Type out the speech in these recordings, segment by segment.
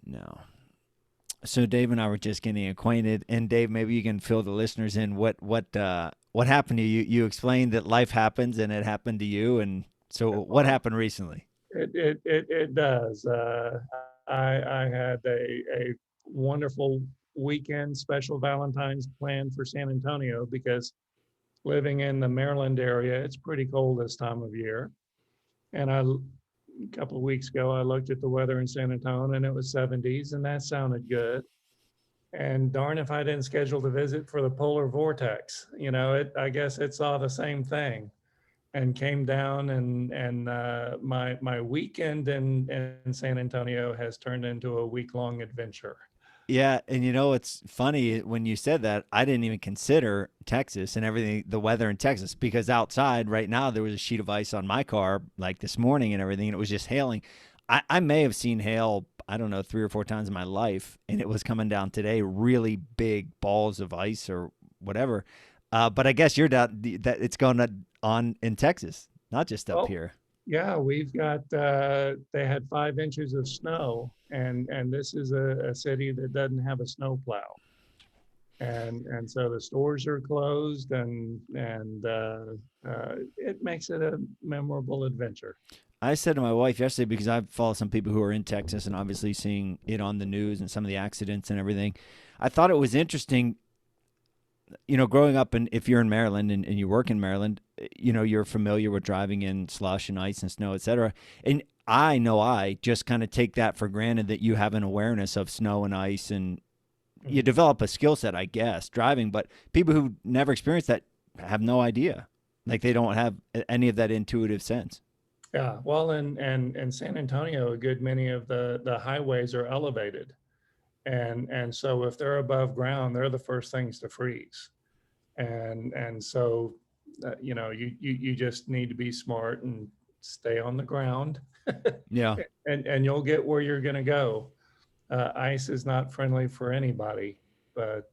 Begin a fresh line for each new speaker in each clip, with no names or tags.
No. So Dave and I were just getting acquainted, and Dave, maybe you can fill the listeners in. What happened to you? You explained that life happens, and it happened to you. And so, what
Well,
happened recently?
it does. I had a wonderful weekend, special Valentine's planned for San Antonio because living in the Maryland area, it's pretty cold this time of year. And a couple of weeks ago, I looked at the weather in San Antonio and it was 70s, and that sounded good. And darn if I didn't schedule the visit for the polar vortex. I guess it saw the same thing and came down, and my weekend in San Antonio has turned into a week-long adventure.
Yeah, and it's funny when you said that. I didn't even consider Texas and everything, the weather in Texas, because outside right now there was a sheet of ice on my car like this morning and everything, and it was just hailing. I may have seen hail, I don't know, 3 or 4 times in my life, and it was coming down today, really big balls of ice or whatever. But I guess you're down that it's going on in Texas, not just up
Well,
here.
yeah, we've got they had 5 inches of snow, and this is a city that doesn't have a snow plow. And so the stores are closed, and it makes it a memorable adventure.
I said to my wife yesterday, because I follow some people who are in Texas and obviously seeing it on the news and some of the accidents and everything. I thought it was interesting, growing up, and if you're in Maryland and you work in Maryland, you're familiar with driving in slush and ice and snow, etc. And I know I just kind of take that for granted that you have an awareness of snow and ice, and you
Mhm.
develop a skill set, I guess, driving. But people who never experienced that have no idea. Like they don't have any of that intuitive sense.
Yeah, well, in San Antonio, a good many of the highways are elevated, and so if they're above ground, they're the first things to freeze. And so you just need to be smart and stay on the ground,
Yeah.
and you'll get where you're going to go. Ice is not friendly for anybody, but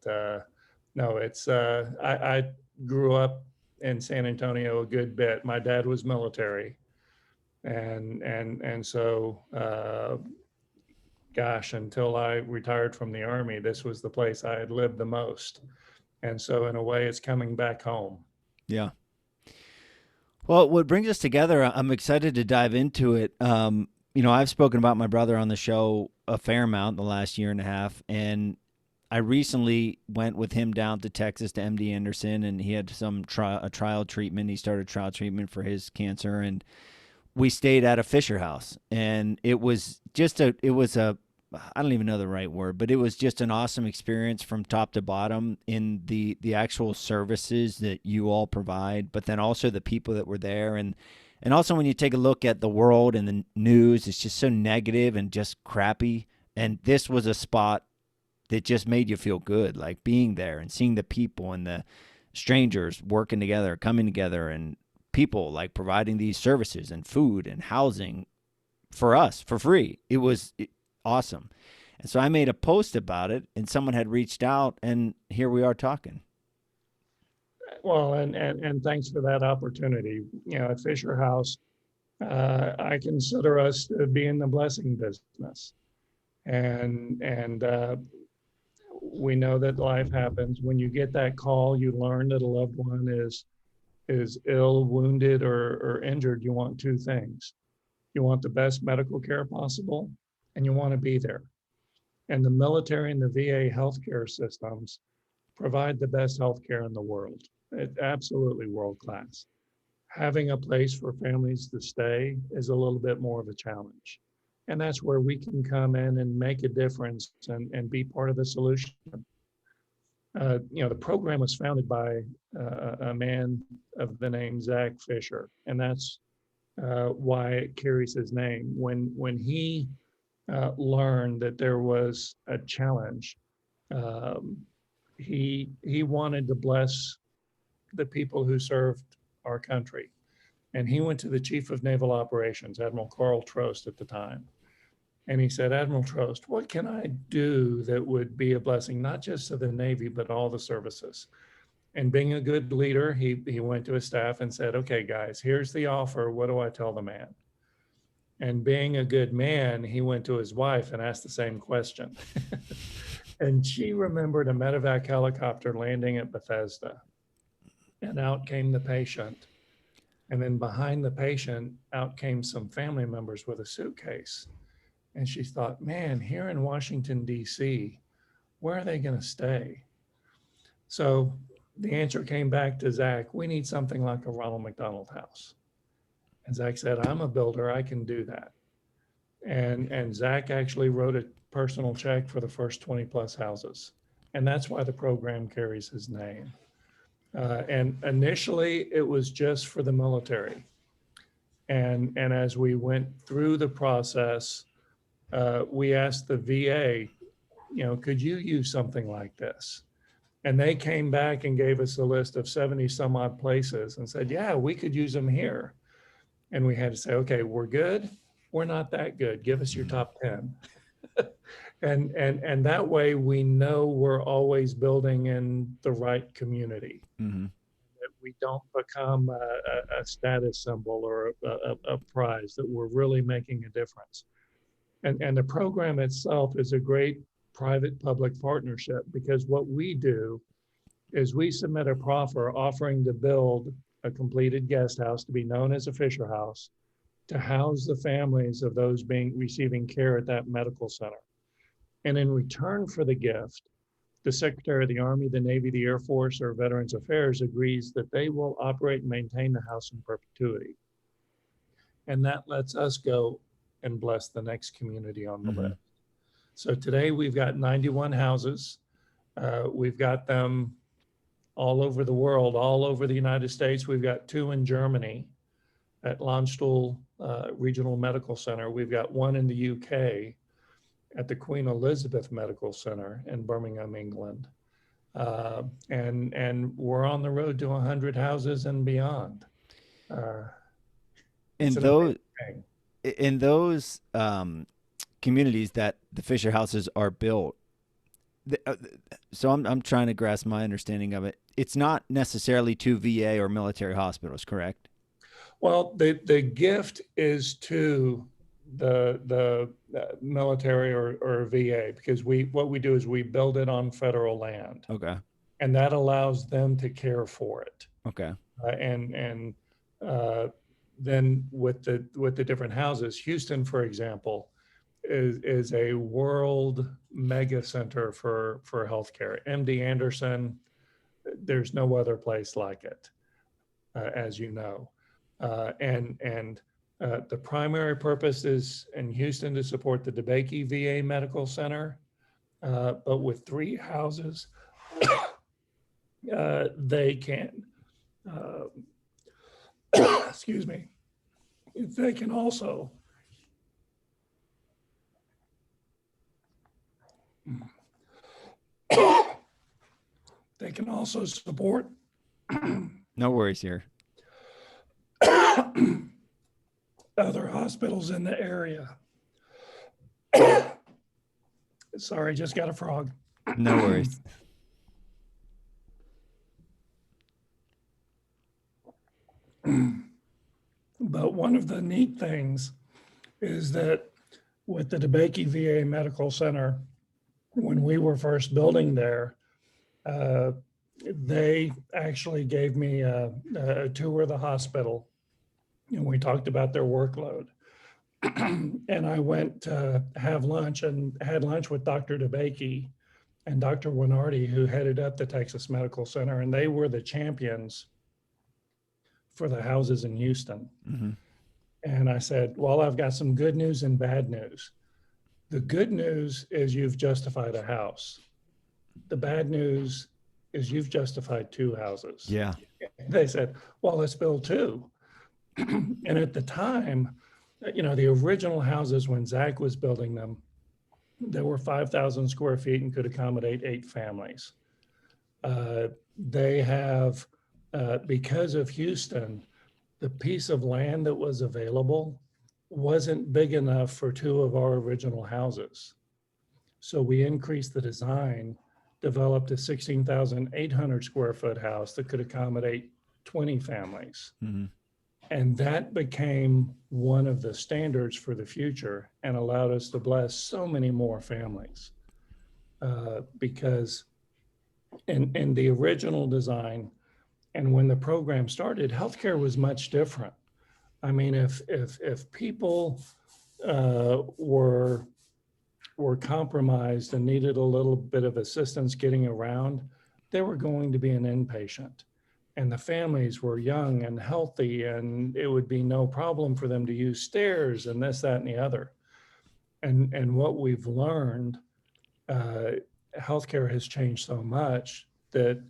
no, it's I grew up in San Antonio a good bit. My dad was military, and so gosh, until I retired from the army, this was the place I had lived the most. And so in a way, it's coming back home.
Yeah. Well, what brings us together, I'm excited to dive into it. I've spoken about my brother on the show a fair amount the last year and a half, and I recently went with him down to Texas to MD Anderson, and he had a trial treatment. He started trial treatment for his cancer, and we stayed at a Fisher House, and it was a I don't even know the right word, but it was just an awesome experience from top to bottom in the actual services that you all provide, but then also the people that were there, and also when you take a look at the world and the news, it's just so negative and just crappy. And this was a spot that just made you feel good, like being there and seeing the people and the strangers working together, coming together, and people like providing these services and food and housing for us for free. It was awesome. And so I made a post about it, and someone had reached out, and here we are talking.
Well, and thanks for that opportunity. At Fisher House, I consider us to be in the blessing business, and we know that life happens. When you get that call, you learn that a loved one is ill, wounded, or injured. You want two things: you want the best medical care possible, and you want to be there. And the military and the VA healthcare systems provide the best healthcare in the world. It's absolutely world class. Having a place for families to stay is a little bit more of a challenge. And that's where we can come in and make a difference and be part of the solution. The program was founded by a man of the name Zach Fisher, and that's why it carries his name. When he learned that there was a challenge, um, he wanted to bless the people who served our country. And he went to the chief of naval operations, Admiral Carl Trost at the time. And he said, Admiral Trost, what can I do that would be a blessing, not just to the Navy, but all the services? And being a good leader, he went to his staff and said, okay, guys, here's the offer. What do I tell the man? And being a good man, he went to his wife and asked the same question. And she remembered a medevac helicopter landing at Bethesda. And out came the patient. And then behind the patient, out came some family members with a suitcase. And she thought, man, here in Washington, D.C., where are they going to stay? So the answer came back to Zach, we need something like a Ronald McDonald House. And Zach said, I'm a builder, I can do that. And Zach actually wrote a personal check for the first 20 plus houses. And that's why the program carries his name. And initially, it was just for the military. And as we went through the process, we asked the VA, could you use something like this? And they came back and gave us a list of 70 some odd places and said, yeah, we could use them here. And we had to say, okay, we're good. We're not that good. Give us your top 10. and that way we know we're always building in the right community.
Mm-hmm.
That we don't become a status symbol or a prize, that we're really making a difference. And the program itself is a great private-public partnership, because what we do is we submit a proffer offering to build a completed guest house to be known as a Fisher House, to house the families of those receiving care at that medical center. And in return for the gift, the Secretary of the Army, the Navy, the Air Force, or Veterans Affairs agrees that they will operate and maintain the house in perpetuity. And that lets us go and bless the next community on the list. So today we've got 91 houses. We've got them all over the world, all over the United States. We've got 2 in Germany at Landstuhl Regional Medical Center. We've got 1 in the UK at the Queen Elizabeth Medical Center in Birmingham, England. And we're on the road to 100 houses and beyond.
In those communities that the Fisher houses are built, so I'm trying to grasp my understanding of it. It's not necessarily to VA or military hospitals, correct?
Well, the gift is to the military or VA, because what we do is we build it on federal land.
Okay.
And that allows them to care for it.
Okay.
And then with the different houses, Houston, for example, is a world mega center for healthcare. MD Anderson, there's no other place like it, as you know. The primary purpose is in Houston to support the DeBakey VA Medical Center, but with 3 houses, they can, excuse me, they can also support
No worries here.
other hospitals in the area. Sorry, just got a frog.
No worries.
But one of the neat things is that with the DeBakey VA Medical Center, when we were first building there, they actually gave me a tour of the hospital, and we talked about their workload. And I went to have lunch and had lunch with Dr. DeBakey and Dr. Winardi, who headed up the Texas Medical Center, and they were the champions for the houses in Houston.
Mm-hmm.
And I said, well, I've got some good news and bad news. The good news is you've justified a house. The bad news is you've justified 2 houses.
Yeah.
They said, well, let's build 2. And at the time, the original houses, when Zach was building them, they were 5,000 square feet and could accommodate 8 families. They have, because of Houston, the piece of land that was available wasn't big enough for 2 of our original houses. So we increased the design, developed a 16,800 square foot house that could accommodate 20 families.
Mm-hmm.
And that became one of the standards for the future and allowed us to bless so many more families. Because in the original design and when the program started, healthcare was much different. I mean, if people were compromised and needed a little bit of assistance getting around, they were going to be an inpatient. And the families were young and healthy, and it would be no problem for them to use stairs and this, that, and the other. And what we've learned, uh, healthcare has changed so much that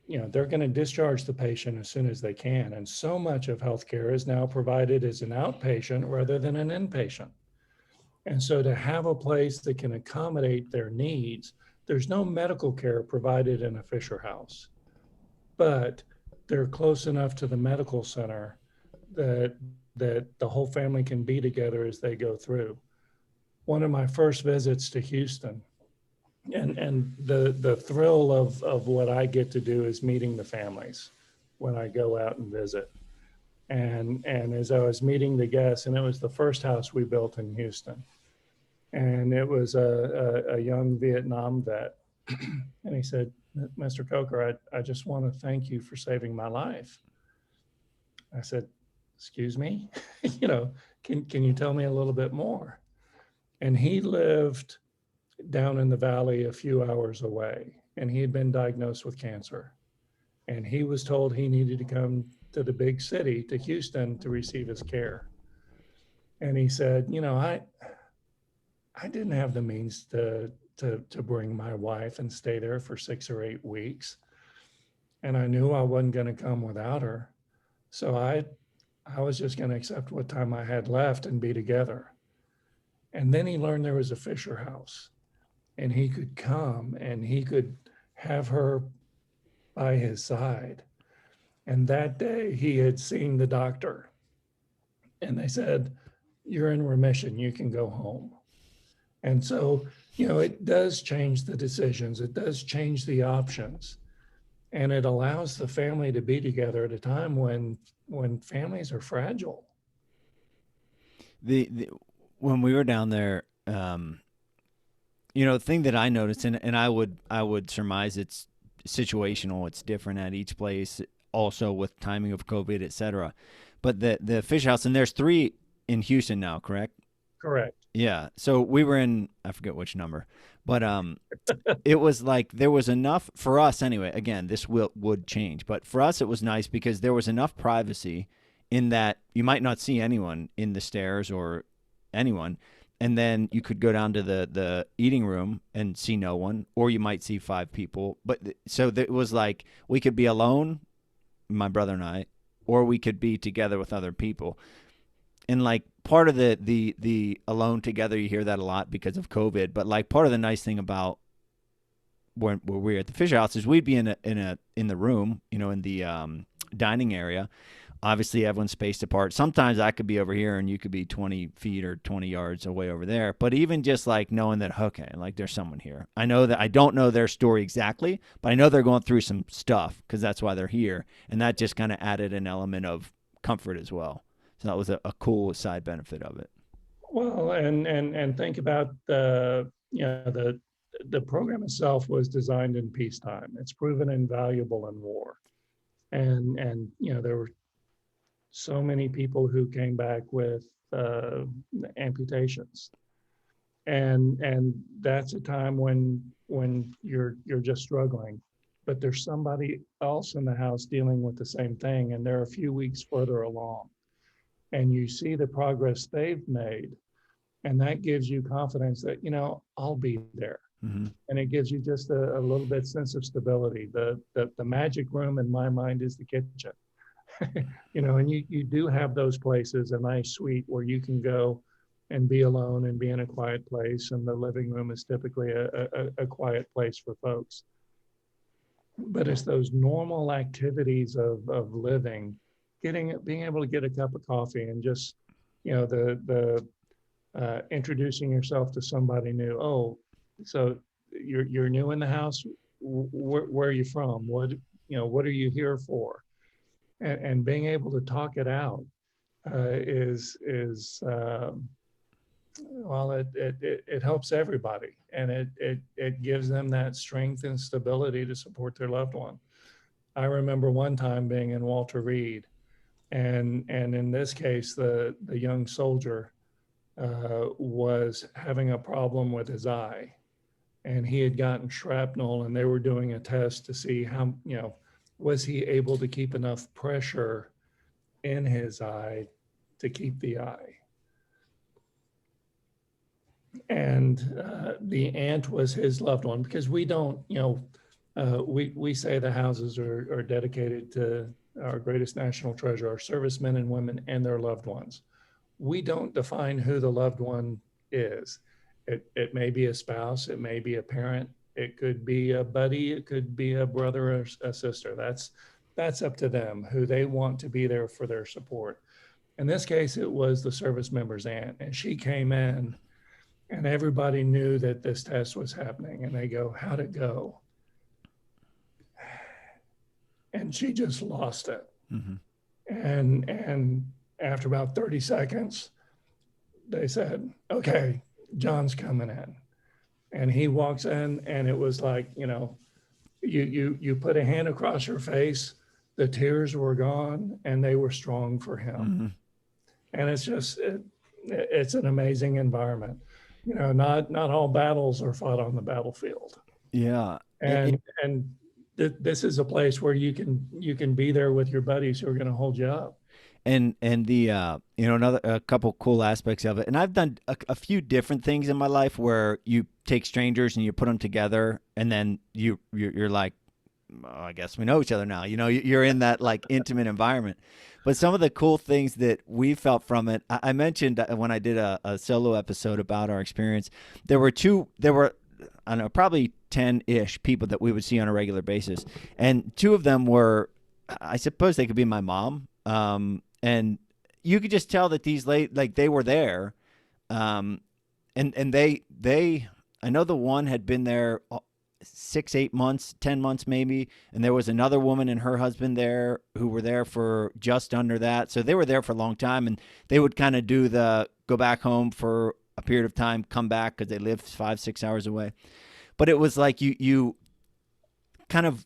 they're going to discharge the patient as soon as they can. And so much of healthcare is now provided as an outpatient rather than an inpatient. And so to have a place that can accommodate their needs, there's no medical care provided in a Fisher House, but they're close enough to the medical center that the whole family can be together as they go through. One of my first visits to Houston, and the thrill of what I get to do is meeting the families when I go out and visit. And as I was meeting the guests, and it was the first house we built in Houston, and it was a young Vietnam vet, and he said, "Mr. Coker, I just want to thank you for saving my life." I said, "Excuse me, can you tell me a little bit more?" And he lived down in the valley a few hours away, and he had been diagnosed with cancer. And he was told he needed to come to the big city, to Houston, to receive his care. And he said, I didn't have the means to bring my wife and stay there for 6 or 8 weeks. And I knew I wasn't going to come without her. So I was just going to accept what time I had left and be together. And then he learned there was a Fisher House, and he could come and he could have her by his side. And that day he had seen the doctor, and they said, "You're in remission, you can go home." And so, it does change the decisions, it does change the options, and it allows the family to be together at a time when families are fragile.
The when we were down there, the thing that I noticed, and I would surmise it's situational, it's different at each place, also with timing of COVID, etc. But the fish house, and there's three in Houston now, correct?
Correct.
Yeah. So we were in, I forget which number, but it was like there was enough for us anyway. Again, this would change, but for us it was nice because there was enough privacy in that you might not see anyone in the stairs or anyone, and then you could go down to the eating room and see no one, or you might see five people. But so it was like we could be alone, my brother and I, or we could be together with other people. And like part of the alone together, you hear that a lot because of COVID. But like part of the nice thing about when we were at the fish house is we'd be in the room, in the dining area. Obviously, everyone's spaced apart. Sometimes I could be over here and you could be 20 feet or 20 yards away over there. But even just like knowing that, okay, like there's someone here. I know that I don't know their story exactly, but I know they're going through some stuff because that's why they're here. And that just kind of added an element of comfort as well. So that was a cool side benefit of it.
Well, and think about the program itself was designed in peacetime. It's proven invaluable in war. And there were so many people who came back with amputations, and that's a time when you're just struggling, but there's somebody else in the house dealing with the same thing, and they're a few weeks further along, and you see the progress they've made, and that gives you confidence that I'll be there.
Mm-hmm.
And it gives you just a little bit sense of stability. The magic room in my mind is the kitchen. And you do have those places, a nice suite where you can go and be alone and be in a quiet place, and the living room is typically a quiet place for folks. But it's those normal activities of living, being able to get a cup of coffee and just the introducing yourself to somebody new. Oh, so you're new in the house. Where are you from? What are you here for? and being able to talk it out is well, it helps everybody, and it gives them that strength and stability to support their loved one. I remember one time being in Walter Reed, and in this case, the young soldier was having a problem with his eye, and he had gotten shrapnel, and they were doing a test to see how, was he able to keep enough pressure in his eye to keep the eye. And the aunt was his loved one, because we don't, we say the houses are dedicated to our greatest national treasure, our servicemen and women and their loved ones. We don't define who the loved one is. It may be a spouse, it may be a parent, it could be a buddy, it could be a brother or a sister. That's up to them, who they want to be there for their support. In this case, it was the service member's aunt, and she came in, and everybody knew that this test was happening, and they go, "How'd it go?" And she just lost it.
Mm-hmm.
And after about 30 seconds, they said, "Okay, John's coming in." And he walks in, and it was like, you put a hand across her face, the tears were gone, and they were strong for him.
Mm-hmm.
And it's an amazing environment. Not all battles are fought on the battlefild.
Yeah.
And this is a place where you can be there with your buddies who are going to hold you up.
And the another a couple cool aspects of it, and I've done a few different things in my life where you take strangers and you put them together, and then you're like, oh, I guess we know each other now. You're in that like intimate environment. But some of the cool things that we felt from it, I mentioned when I did a solo episode about our experience. There were I don't know, probably 10-ish people that we would see on a regular basis, and two of them were, I suppose they could be my mom. And you could just tell that these they were there. And they, I know the one had been there 6, 8 months, 10 months maybe. And there was another woman and her husband there who were there for just under that. So they were there for a long time, and they would kind of do go back home for a period of time, come back, because they lived 5, 6 hours away. But it was like you kind of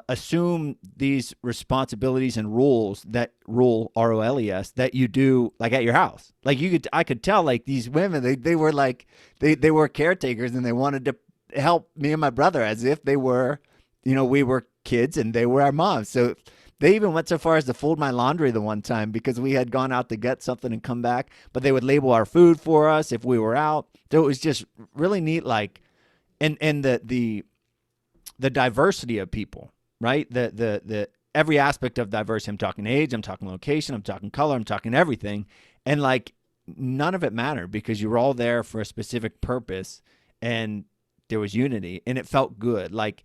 assume these responsibilities and rules ROLES that you do like at your house. Like I could tell like these women, they were like, they were caretakers, and they wanted to help me and my brother as if they were, we were kids and they were our moms. So they even went so far as to fold my laundry the one time, because we had gone out to get something and come back, but they would label our food for us if we were out. So it was just really neat. Like, and the diversity of people, right? The every aspect of diversity. I'm talking age, I'm talking location, I'm talking color, I'm talking everything. And like none of it mattered, because you were all there for a specific purpose, and there was unity, and it felt good. Like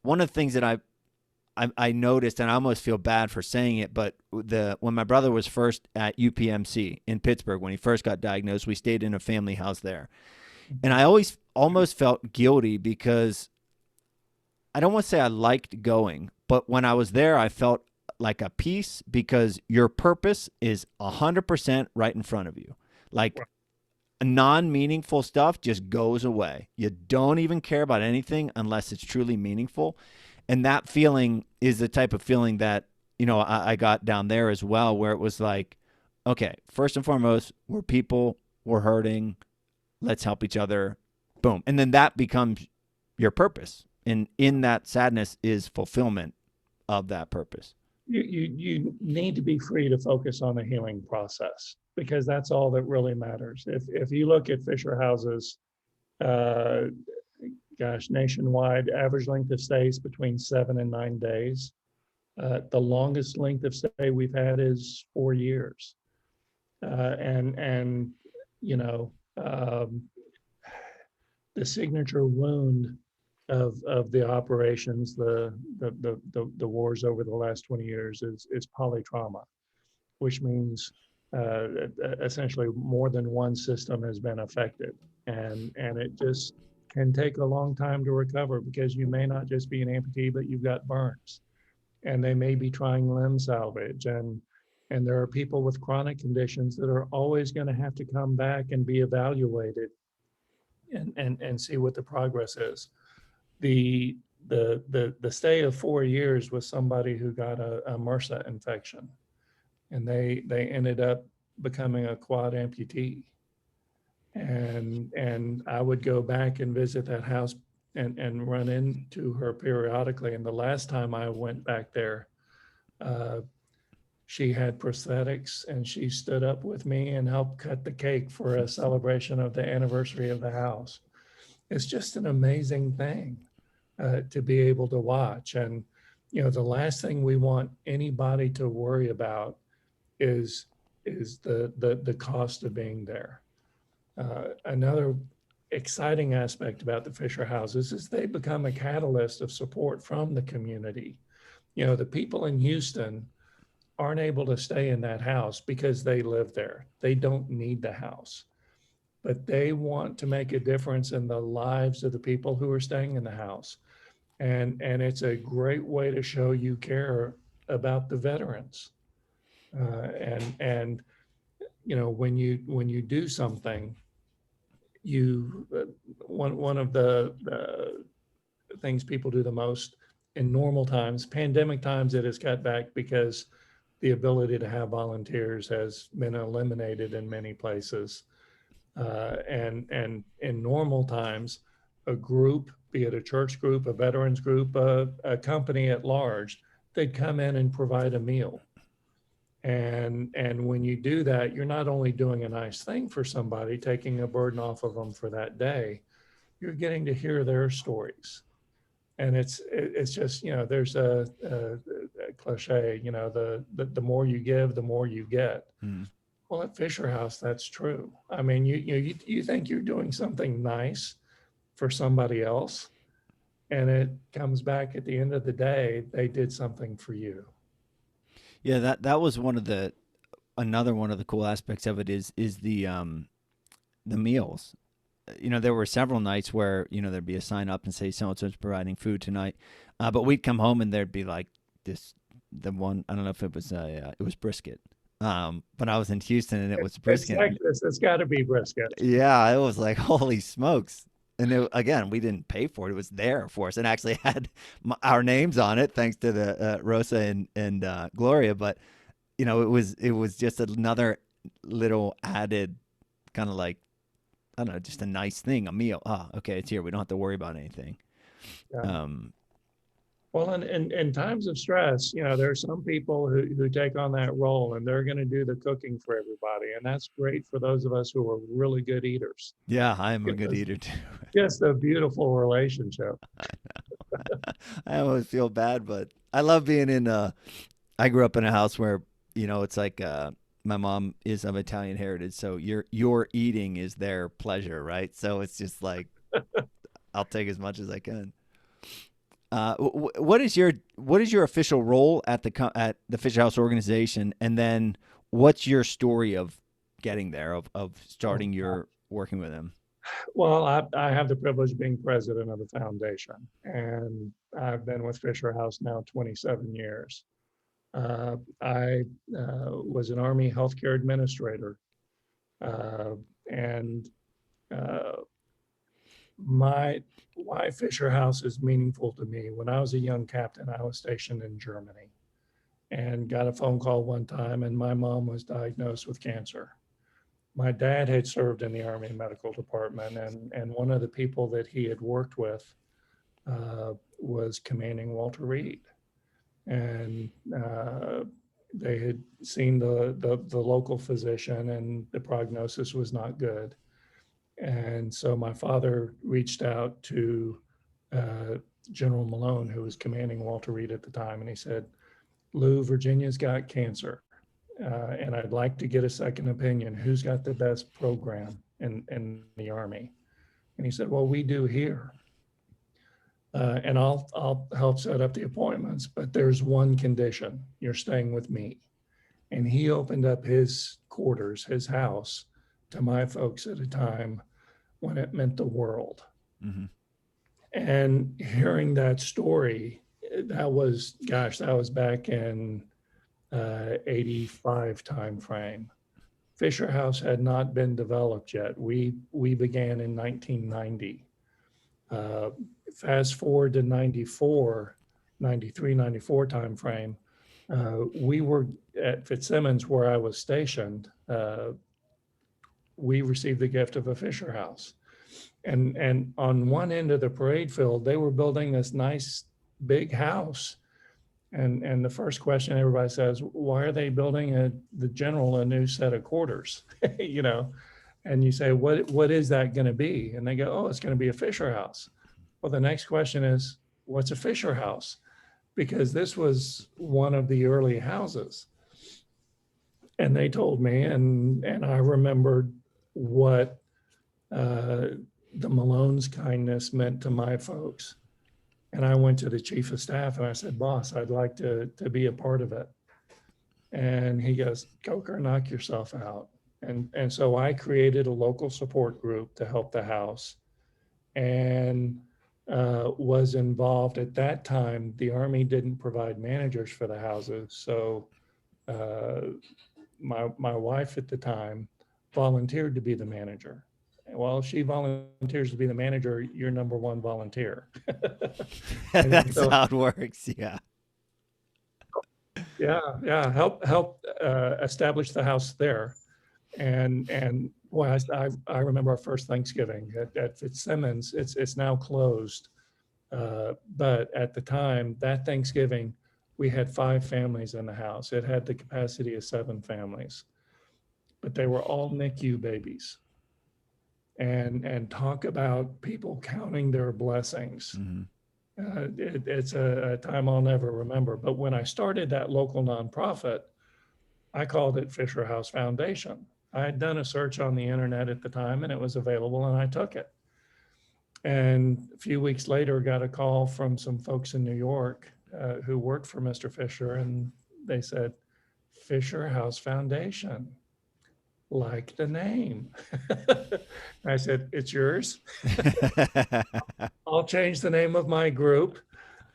one of the things that I noticed, and I almost feel bad for saying it, but when my brother was first at UPMC in Pittsburgh, when he first got diagnosed, we stayed in a family house there. And I always almost felt guilty, because I don't want to say I liked going, but when I was there, I felt like a peace, because your purpose is 100% right in front of you. Like non-meaningful stuff just goes away. You don't even care about anything unless it's truly meaningful. And that feeling is the type of feeling that, I got down there as well, where it was like, okay, first and foremost, we're people, we're hurting, let's help each other. Boom. And then that becomes your purpose. And in that sadness is fulfillment of that purpose.
You need to be free to focus on the healing process, because that's all that really matters. If you look at Fisher houses, nationwide, average length of stay is between 7 and 9 days. The longest length of stay we've had is 4 years. And the signature wound of the operations, the wars over the last 20 years is polytrauma, which means essentially more than one system has been affected, and it just can take a long time to recover, because you may not just be an amputee, but you've got burns, and they may be trying limb salvage, and there are people with chronic conditions that are always going to have to come back and be evaluated and see what the progress is. The the stay of 4 years with somebody who got a MRSA infection, and they ended up becoming a quad amputee. And I would go back and visit that house and run into her periodically. And the last time I went back there, uh, she had prosthetics, and she stood up with me and helped cut the cake for a celebration of the anniversary of the house. It's just an amazing thing to be able to watch. And the last thing we want anybody to worry about is the cost of being there. Another exciting aspect about the Fisher houses is they become a catalyst of support from the community. The people in Houston aren't able to stay in that house because they live there. They don't need the house, but they want to make a difference in the lives of the people who are staying in the house. And it's a great way to show you care about the veterans. And when you do something, you one of the things people do the most in normal times, pandemic times, it is cut back because the ability to have volunteers has been eliminated in many places. And in normal times, a group, be it a church group, a veterans group, a company at large, they'd come in and provide a meal. And when you do that, you're not only doing a nice thing for somebody, taking a burden off of them for that day, you're getting to hear their stories. And it's just, there's a cliche, the more you give, the more you get.
Mm.
Well, at Fisher House, that's true. I mean, you think you're doing something nice for somebody else, and it comes back at the end of the day, they did something for you.
Yeah, that was one of the another one of the cool aspects of it is the meals. There were several nights where there'd be a sign up and say so and so's providing food tonight, but we'd come home and there'd be like this the one I don't know if it was it was brisket, but I was in Houston and it was
It's
brisket.
Texas. It's got to be brisket.
Yeah, it was like holy smokes. And again, we didn't pay for it; it was there for us, and actually had our names on it, thanks to the Rosa and Gloria. But it was just another little added kind of like I don't know, just a nice thing, a meal. Ah, okay, it's here. We don't have to worry about anything.
Yeah.
Um,
Well, in times of stress, there are some people who take on that role, and they're going to do the cooking for everybody. And that's great for those of us who are really good eaters.
yeah, I am a good
It's
eater too.
just a beautiful relationship.
I always feel bad, but I love being in. I grew up in a house where it's like my mom is of Italian heritage, so your eating is their pleasure, right? So it's just like I'll take as much as I can. What is your official role at the Fish House organization, and then what's your story of getting there of starting your working with them?
Well, I have the privilege of being president of the foundation, and I've been with Fisher House now 27 years. I was an Army healthcare administrator, uh, and uh, my why Fisher House is meaningful to me. When I was a young captain, I was stationed in Germany and got a phone call one time, and my mom was diagnosed with cancer. My dad had served in the Army Medical Department, and one of the people that he had worked with was commanding Walter Reed. And they had seen the local physician, and the prognosis was not good. And so my father reached out to uh, General Malone, who was commanding Walter Reed at the time, and he said, Lou, Virginia's got cancer, and I'd like to get a second opinion. Who's got the best program in the Army? And he said, well, we do here. And I'll help set up the appointments, but there's one condition. You're staying with me. And he opened up his quarters, his house, to my folks at a time when it meant the world.
Hmm.
And hearing that story that was, gosh, that was back in 85 timeframe. Fisher House had not been developed yet. We began in 1990. Uh, Fast forward to 94, 93, 94 timeframe. We were at Fitzsimmons, where I was stationed. We received the gift of a Fisher House. And on one end of the parade field, they were building this nice big house. And the first question everybody says, why are they building the general a new set of quarters? You know, and you say, what is that going to be? And they go, oh, it's going to be a Fisher House. Well, the next question is, what's a Fisher House? Because this was one of the early houses. And they told me, and I remembered what the Malone's kindness meant to my folks. And I went to the chief of staff and I said, boss, I'd like to be a part of it. And he goes, Coker, knock yourself out. And so I created a local support group to help the house, and was involved at that time. The Army didn't provide managers for the houses. So my wife at the time volunteered to be the manager. Well, if she volunteers to be the manager, you're number one volunteer. And
That's
so,
how it works. Yeah.
yeah, help establish the house there. And boy, I remember our first Thanksgiving at Fitzsimmons. It's now closed, but at the time, that Thanksgiving, we had 5 families in the house. It had the capacity of 7 families, but they were all NICU babies. And talk about people counting their blessings.
Mm-hmm.
It's a time I'll never remember. But when I started that local nonprofit, I called it Fisher House Foundation. I had done a search on the internet at the time and it was available, and I took it. And a few weeks later, got a call from some folks in New York who worked for Mr. Fisher, and they said, Fisher House Foundation, like the name. I said, it's yours. I'll change the name of my group.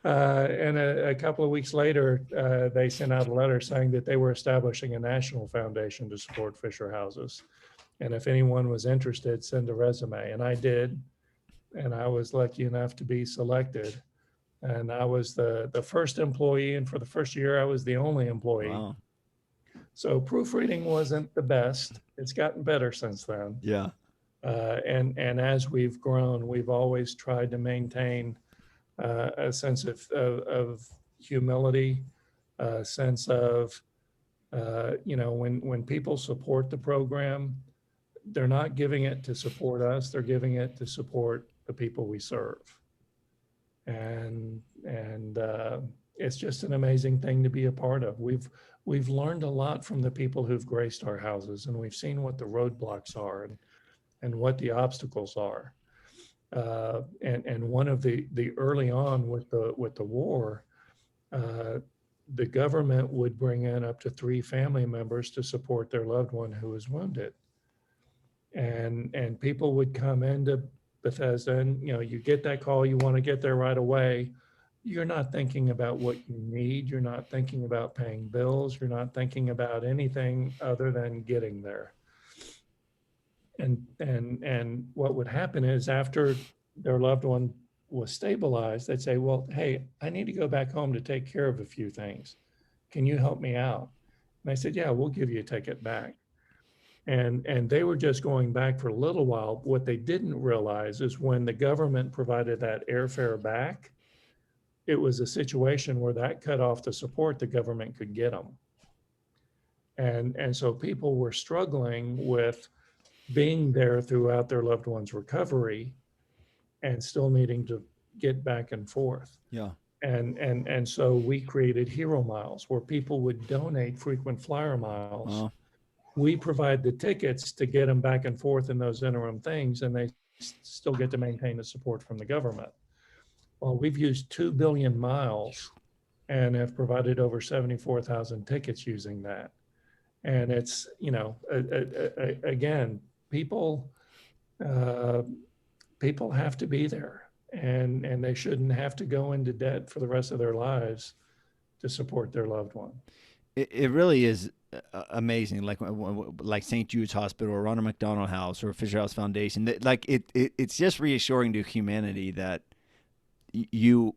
And a couple of weeks later, they sent out a letter saying that they were establishing a national foundation to support Fisher houses. And if anyone was interested, send a resume. And I did. And I was lucky enough to be selected. And I was the first employee. And for the first year, I was the only employee.
Wow.
So proofreading wasn't the best. It's gotten better since then.
Yeah.
And as we've grown, we've always tried to maintain a sense of humility, a sense of, when people support the program, they're not giving it to support us, they're giving it to support the people we serve. And it's just an amazing thing to be a part of. We've learned a lot from the people who've graced our houses, and we've seen what the roadblocks are and what the obstacles are. And one of the early on with the war, the government would bring in up to 3 family members to support their loved one who was wounded. And people would come into Bethesda, and you get that call, you want to get there right away. You're not thinking about what you need. You're not thinking about paying bills. You're not thinking about anything other than getting there. And what would happen is, after their loved one was stabilized, they'd say, well, hey, I need to go back home to take care of a few things. Can you help me out? And I said, yeah, we'll give you a ticket back. And they were just going back for a little while. What they didn't realize is, when the government provided that airfare back, it was a situation where that cut off the support the government could get them. And so people were struggling with being there throughout their loved one's recovery and still needing to get back and forth.
Yeah.
And so we created Hero Miles, where people would donate frequent flyer miles.
Oh.
We provide the tickets to get them back and forth in those interim things, and they still get to maintain the support from the government. Well, we've used 2 billion miles and have provided over 74,000 tickets using that. And it's, again, people have to be there. and they shouldn't have to go into debt for the rest of their lives to support their loved one.
It really is amazing. Like St. Jude's Hospital or Ronald McDonald House or Fisher House Foundation. Like it's just reassuring to humanity that you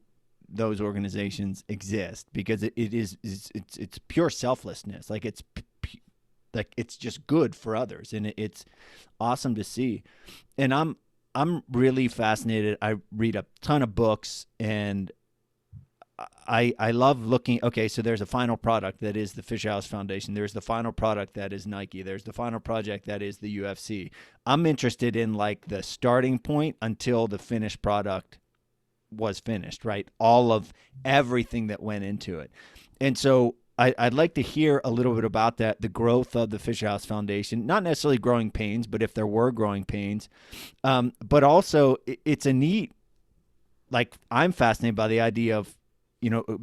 those organizations exist because it is it's pure selflessness. Like like it's just good for others, and it's awesome to see. And I'm really fascinated. I read a ton of books, and I love looking. Okay, so there's a final product that is the Fish House Foundation. There's the final product that is Nike. There's the final project that is the UFC. I'm interested in like the starting point until the finished product was finished, right? All of everything that went into it. And so I'd like to hear a little bit about that, the growth of the Fish House Foundation, not necessarily growing pains, but if there were growing pains. But also, it's a neat, like, I'm fascinated by the idea of,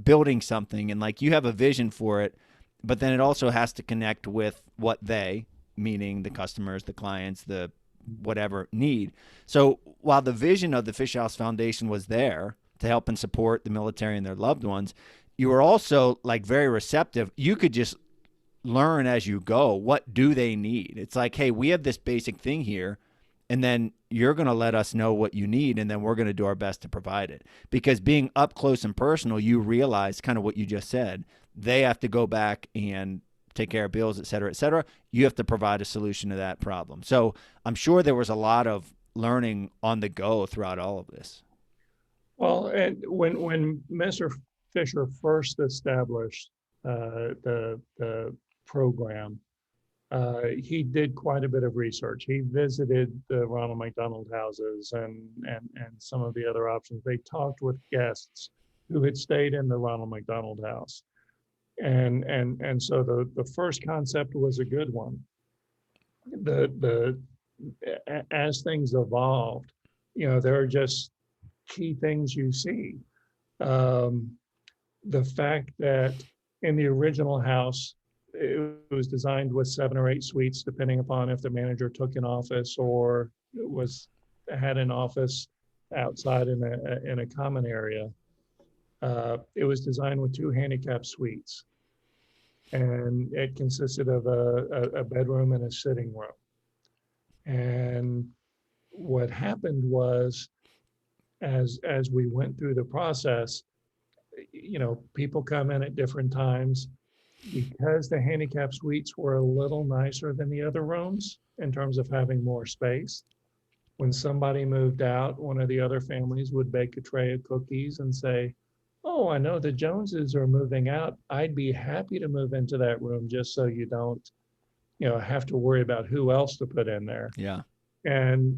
building something and like you have a vision for it, but then it also has to connect with what they, meaning the customers, the clients, the whatever need. So while the vision of the Fish House Foundation was there to help and support the military and their loved ones, you were also like very receptive. You could just learn as you go. What do they need? It's like, hey, we have this basic thing here, and then you're going to let us know what you need, and then we're going to do our best to provide it. Because being up close and personal, you realize kind of what you just said. They have to go back and take care of bills, et cetera, et cetera. You have to provide a solution to that problem. So I'm sure there was a lot of learning on the go throughout all of this.
Well, and when Mr. Fisher first established the program, he did quite a bit of research. He visited the Ronald McDonald houses and some of the other options. They talked with guests who had stayed in the Ronald McDonald house. And so the first concept was a good one. The as things evolved, there are just key things you see. Um, the fact that in the original house, it was designed with 7 or 8 suites, depending upon if the manager took an office or had an office outside in a common area. It was designed with 2 handicap suites, and it consisted of a bedroom and a sitting room. And what happened was, as we went through the process, people come in at different times because the handicap suites were a little nicer than the other rooms in terms of having more space. When somebody moved out, one of the other families would bake a tray of cookies and say, "Oh, I know the Joneses are moving out. I'd be happy to move into that room just so you don't, have to worry about who else to put in there."
Yeah.
And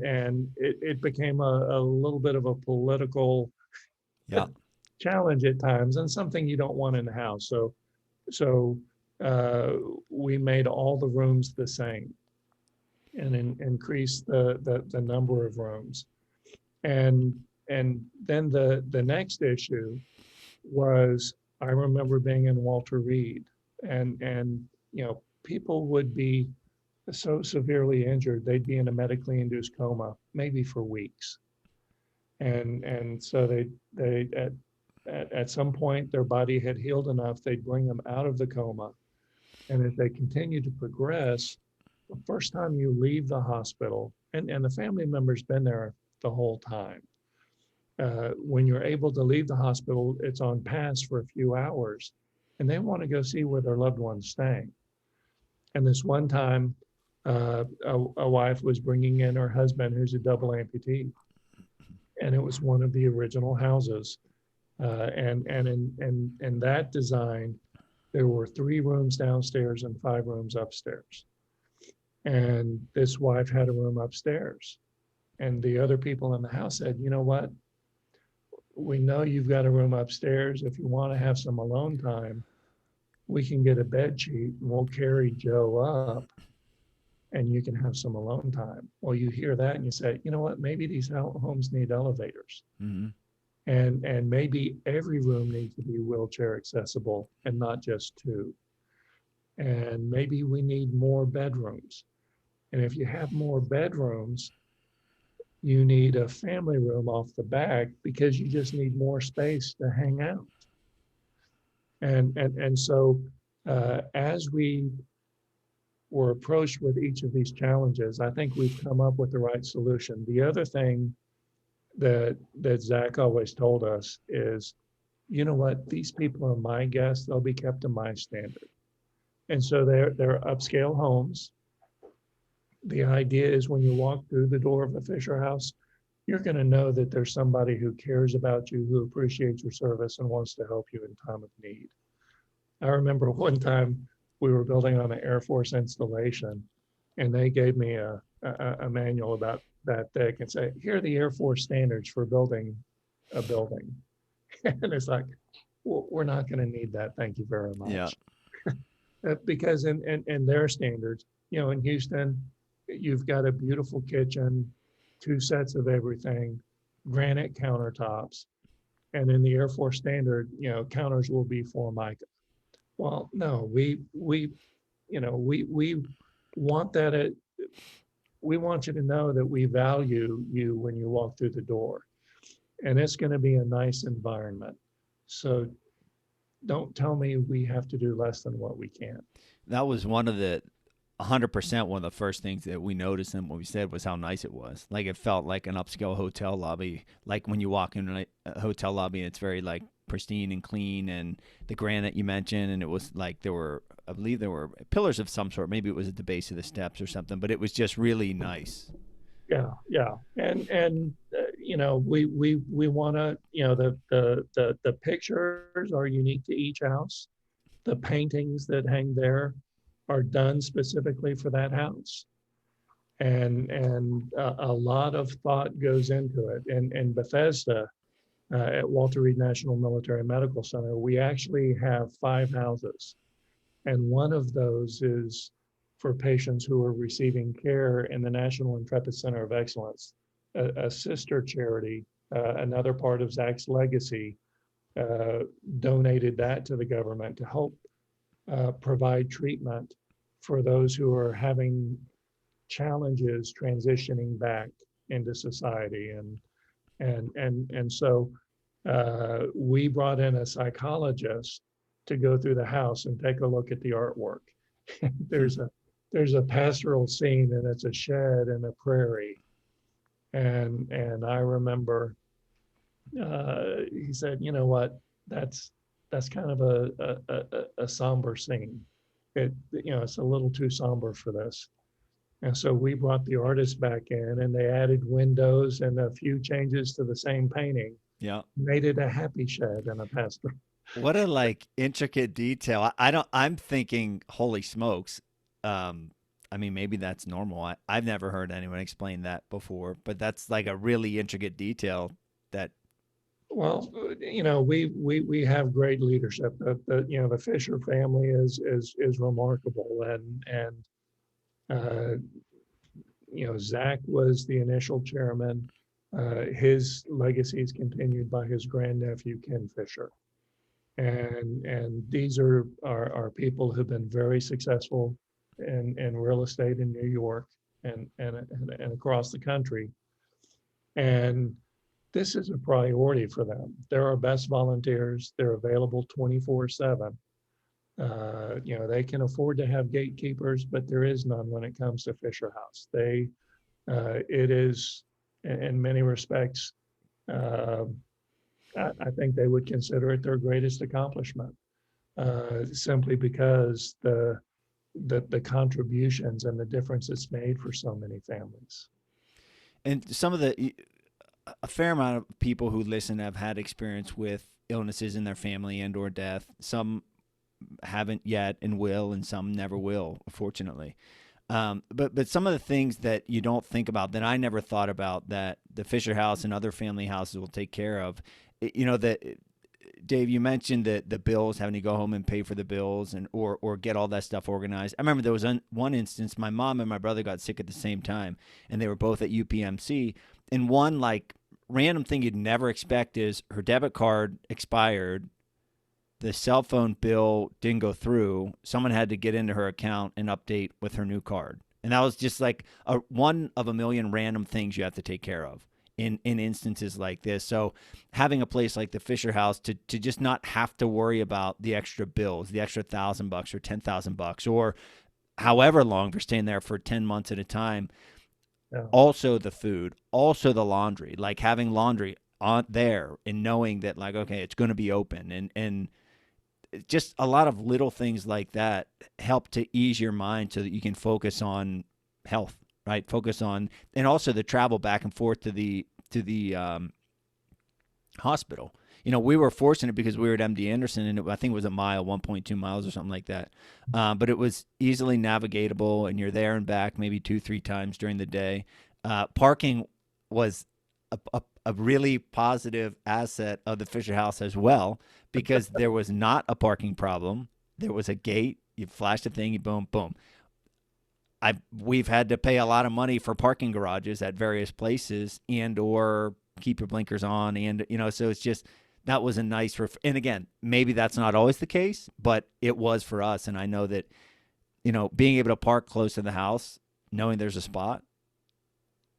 it became a little bit of a political
Yeah.
challenge at times and something you don't want in the house. So uh, we made all the rooms the same and increased the number of rooms. And and then the next issue was, I remember being in Walter Reed, and people would be so severely injured they'd be in a medically induced coma maybe for weeks. And so they at some point their body had healed enough, they'd bring them out of the coma. And as they continue to progress, the first time you leave the hospital, and the family member's been there the whole time, when you're able to leave the hospital, it's on pass for a few hours, and they want to go see where their loved one's staying. And this one time, a wife was bringing in her husband, who's a double amputee, and it was one of the original houses. And in that design, there were 3 rooms downstairs and 5 rooms upstairs. And this wife had a room upstairs. And the other people in the house said, "You know what? We know you've got a room upstairs. If you want to have some alone time, we can get a bed sheet and we'll carry Joe up and you can have some alone time." Well, you hear that and you say, "You know what? Maybe these homes need elevators."
Mm-hmm.
And maybe every room needs to be wheelchair accessible and not just 2. And maybe we need more bedrooms. And if you have more bedrooms, You need a family room off the back because you just need more space to hang out. And so as we were approached with each of these challenges, I think we've come up with the right solution. The other thing that Zach always told us is, you know what, these people are my guests, they'll be kept to my standard. And so they're upscale homes. The idea is when you walk through the door of a Fisher House, you're going to know that there's somebody who cares about you, who appreciates your service and wants to help you in time of need. I remember one time we were building on an Air Force installation, and they gave me a manual about that thick and say, here are the Air Force standards for building a building. And it's like, well, we're not going to need that. Thank you very
Yeah.
much. Because in their standards, in Houston, you've got a beautiful kitchen, two sets of everything, granite countertops. And in the Air Force standard, counters will be Formica. Well, no, we want that. We want you to know that we value you when you walk through the door, and it's going to be a nice environment. So don't tell me we have to do less than what we can.
That was one of the 100% one of the first things that we noticed and what we said was how nice it was. Like it felt like an upscale hotel lobby. Like when you walk in a hotel lobby and it's very like pristine and clean and the granite you mentioned and it was like I believe there were pillars of some sort. Maybe it was at the base of the steps or something, but it was just really nice.
Yeah, yeah, and we want to, the pictures are unique to each house. The paintings that hang there are done specifically for that house, and a lot of thought goes into it. And in Bethesda, at Walter Reed National Military Medical Center, we actually have 5 houses, and one of those is for patients who are receiving care in the National Intrepid Center of Excellence, a sister charity, another part of Zach's legacy, donated that to the government to help provide treatment for those who are having challenges transitioning back into society. And so we brought in a psychologist to go through the house and take a look at the artwork. there's a pastoral scene, and it's a shed and a prairie. And I remember he said, you know what, that's kind of a somber scene. It's a little too somber for this. And so we brought the artist back in, and they added windows and a few changes to the same painting,
Yeah.
made it a happy shed and a pastoral.
What a like intricate detail. I don't. I'm thinking, holy smokes. Um, I mean, maybe that's normal. I've never heard anyone explain that before, but that's like a really intricate detail. That
Well, we have great leadership. The Fisher family is remarkable, and Zach was the initial chairman. His legacy is continued by his grandnephew Ken Fisher, and these are people who've been very successful in real estate in New York and across the country, and this is a priority for them. They're our best volunteers. They're available 24/7. They can afford to have gatekeepers, but there is none when it comes to Fisher House. It is, in many respects, uh, I think they would consider it their greatest accomplishment, simply because the contributions and the difference it's made for so many families.
and some of the a fair amount of people who listen have had experience with illnesses in their family and or death. Some haven't yet and will, and some never will, fortunately. But some of the things that you don't think about that I never thought about that the Fisher House and other family houses will take care of, that Dave, you mentioned the bills, having to go home and pay for the bills and or get all that stuff organized. I remember there was one instance, my mom and my brother got sick at the same time, and they were both at UPMC. And one like random thing you'd never expect is her debit card expired, the cell phone bill didn't go through. Someone had to get into her account and update with her new card. And that was just like a one of a million random things you have to take care of in instances like this. So having a place like the Fisher House to just not have to worry about the extra bills, the extra $1,000 or $10,000 or however long you're staying there for 10 months at a time.
Yeah.
Also the food, also the laundry, like having laundry on there and knowing that like, okay, it's going to be open and just a lot of little things like that help to ease your mind so that you can focus on health, right? Focus on, and also the travel back and forth to the hospital. You know, we were fortunate because we were at MD Anderson, and I think it was a mile, 1.2 miles or something like that. But it was easily navigatable, and you're there and back maybe 2, 3 times during the day. Parking was a really positive asset of the Fisher House as well, because there was not a parking problem. There was a gate. You flashed a thing, you boom, boom. We've had to pay a lot of money for parking garages at various places and or keep your blinkers on, and so it's just that was a nice and again, maybe that's not always the case, but it was for us. And I know that being able to park close to the house, knowing there's a spot.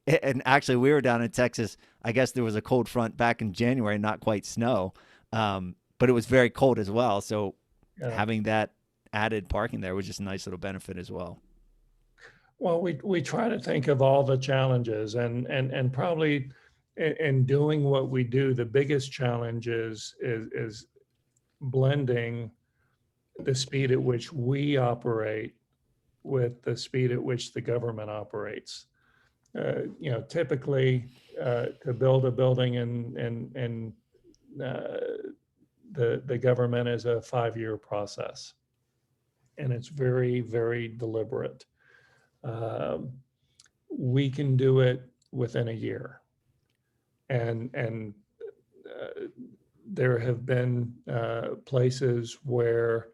And actually, we were down in Texas. I guess there was a cold front back in January, not quite snow, but it was very cold as well. So
Yeah.
having that added parking there was just a nice little benefit as well.
Well, we try to think of all the challenges and probably in doing what we do, the biggest challenge is blending the speed at which we operate with the speed at which the government operates. Typically, to build a building in the government is a 5-year process, and it's very, very deliberate. Um, we can do it within a year, and there have been places where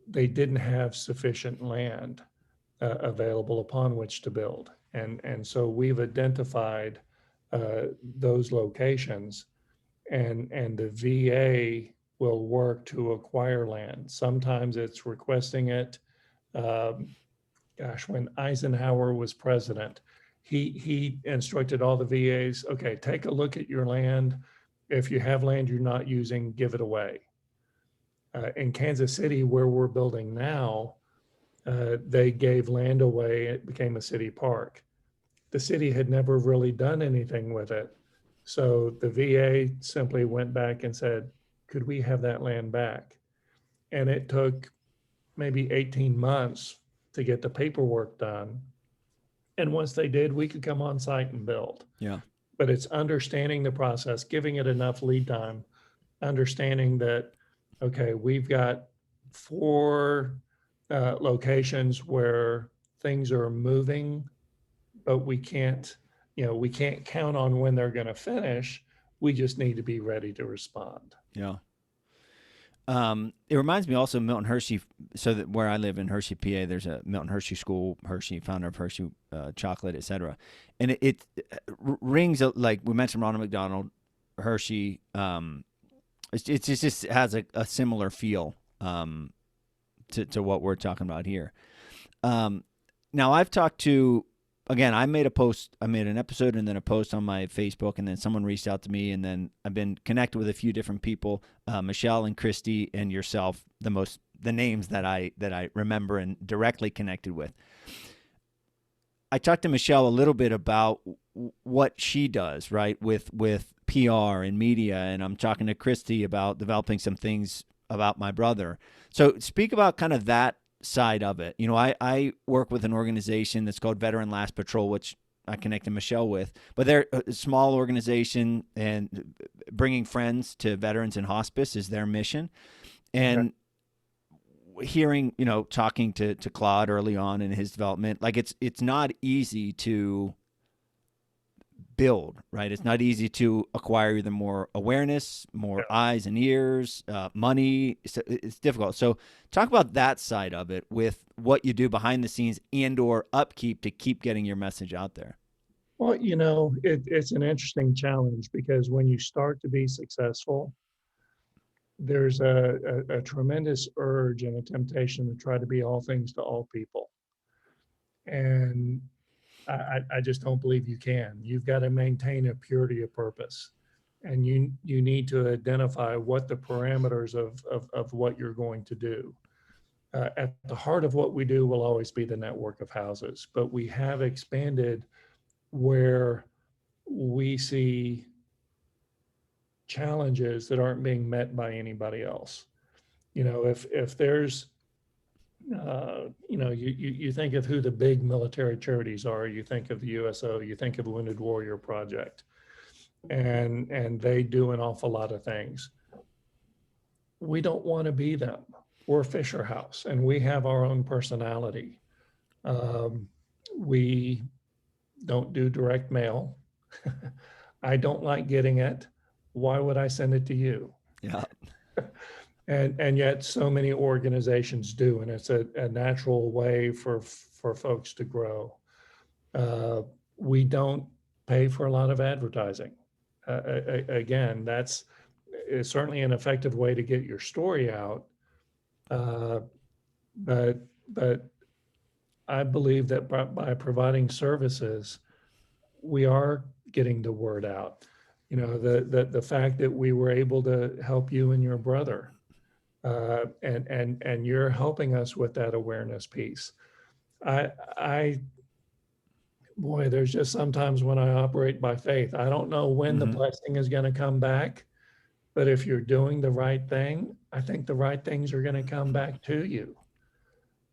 they didn't have sufficient land available upon which to build. And so we've identified those locations, and the VA will work to acquire land. Sometimes it's requesting it. Um, Gosh, when Eisenhower was president, he instructed all the VAs, okay, take a look at your land. If you have land you're not using, give it away. In Kansas City, where we're building now, they gave land away. It became a city park. The city had never really done anything with it. So the VA simply went back and said, could we have that land back? And it took maybe 18 months to get the paperwork done. And once they did, we could come on site and build.
Yeah.
But it's understanding the process, giving it enough lead time, understanding that, okay, we've got 4 locations where things are moving, but we can't count on when they're going to finish. We just need to be ready to respond.
Yeah. It reminds me also of Milton Hershey. So that where I live in Hershey, PA, there's a Milton Hershey school, Hershey, founder of Hershey chocolate, etc. And it rings like we mentioned Ronald McDonald, Hershey. It just has a similar feel to what we're talking about here. Now I've talked to, again, I made an episode and then a post on my Facebook, and then someone reached out to me, and then I've been connected with a few different people, Michelle and Christy and yourself, the names that I remember and directly connected with. I talked to Michelle a little bit about what she does, right, with PR and media, and I'm talking to Christy about developing some things about my brother. So speak about kind of that side of it. I work with an organization that's called Veteran Last Patrol, which I connected Michelle with, but they're a small organization, and bringing friends to veterans in hospice is their mission. And hearing, talking to Claude early on in his development, like it's not easy to build, right? It's not easy to acquire either more awareness, more eyes and ears, money. It's difficult. So talk about that side of it with what you do behind the scenes and or upkeep to keep getting your message out there.
Well, it's an interesting challenge, because when you start to be successful, there's a tremendous urge and a temptation to try to be all things to all people. And I just don't believe you can. You've got to maintain a purity of purpose. And you need to identify what the parameters of what you're going to do. At the heart of what we do will always be the network of houses, but we have expanded where we see challenges that aren't being met by anybody else. If there's you think of who the big military charities are. You think of the USO. You think of Wounded Warrior Project, and they do an awful lot of things. We don't want to be them. We're Fisher House, and we have our own personality. Um, we don't do direct mail. I don't like getting it. Why would I send it to you?
Yeah.
And yet so many organizations do, and it's a natural way for folks to grow. Uh, we don't pay for a lot of advertising. Again, that's is certainly an effective way to get your story out. Uh, but I believe that by providing services, we are getting the word out. The fact that we were able to help you and your brother, and you're helping us with that awareness piece. I boy, there's just sometimes when I operate by faith, I don't know when the
Mm-hmm.
blessing is going to come back, but if you're doing the right thing, I think the right things are going to come back to you.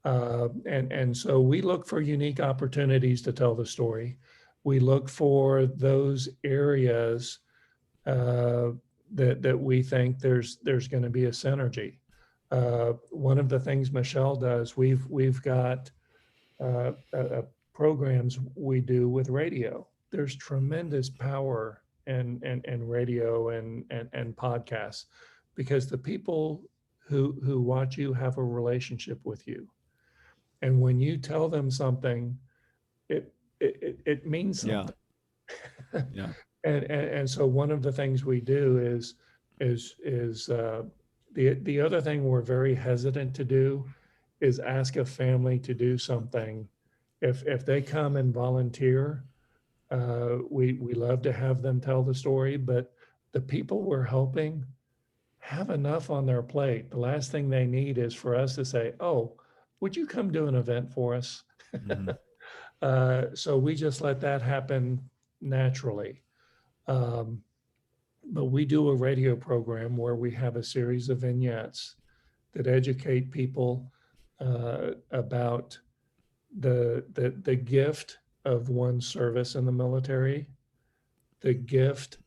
And so we look for unique opportunities to tell the story. We look for those areas that we think there's going to be a synergy. One of the things Michelle does, we've got programs we do with radio. There's tremendous power in radio and podcasts because the people who watch you have a relationship with you, and when you tell them something, it means
Yeah.
something.
Yeah.
And so one of the things we do is the other thing we're very hesitant to do is ask a family to do something. If they come and volunteer, we love to have them tell the story, but the people we're helping have enough on their plate. The last thing they need is for us to say, "Oh, would you come do an event for us?"
Mm-hmm.
So we just let that happen naturally. Um, but we do a radio program where we have a series of vignettes that educate people about the gift of one's service in the military, the gift